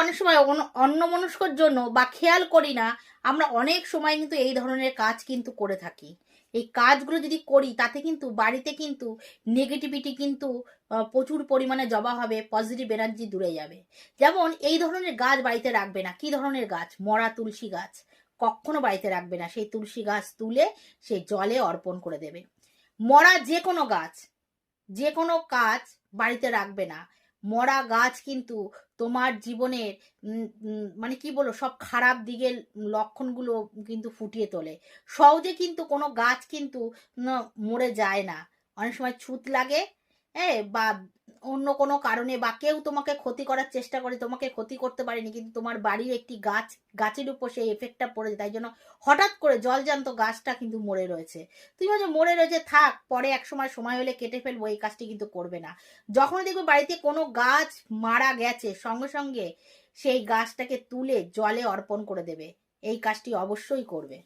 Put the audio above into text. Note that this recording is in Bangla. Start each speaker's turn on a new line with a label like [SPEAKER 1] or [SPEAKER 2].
[SPEAKER 1] অনেক সময় অন্যমনস্কর জন্য বা খেয়াল করি না, আমরা অনেক সময় কিন্তু এই ধরনের কাজ কিন্তু করে থাকি। এই কাজগুলো যদি করি তাতে কিন্তু বাড়িতে কিন্তু নেগেটিভিটি কিন্তু প্রচুর পরিমাণে জমা হবে, পজিটিভ এনার্জি দূরে যাবে। যেমন এই ধরনের গাছ বাড়িতে রাখবে না। কি ধরনের গাছ? মরা তুলসী গাছ কখনো বাড়িতে রাখবে না। সেই তুলসী গাছ তুলে সে জলে অর্পণ করে দেবে। মরা যে কোনো গাছ, যে কোনো কাজ বাড়িতে রাখবে না। মরা গাছ কিন্তু তোমার জীবনের মানে কি বলবো, সব খারাপ দিকের লক্ষণগুলো কিন্তু ফুটিয়ে তোলে। সহজে কিন্তু কোনো গাছ কিন্তু মরে যায় না। অনেক সময় ছুত লাগে, হ্যাঁ, বা অন্য কোনো কারণে, বা কেউ তোমাকে ক্ষতি করার চেষ্টা করে, তোমাকে ক্ষতি করতে পারেনি, কিন্তু তোমার বাড়ির একটি গাছের উপর সেই এফেক্টটা পড়েছে, তাই জন্য হঠাৎ করে জলজান্ত গাছটা কিন্তু মরে রয়েছে। তুমি হয়তো মরে রয়েছে, থাক, পরে এক সময় সময় হলে কেটে ফেলবো, এই কাজটি কিন্তু করবে না। যখন দেখবে বাড়িতে কোনো গাছ মারা গেছে, সঙ্গে সঙ্গে সেই গাছটাকে তুলে জলে অর্পণ করে দেবে। এই কাজটি অবশ্যই করবে।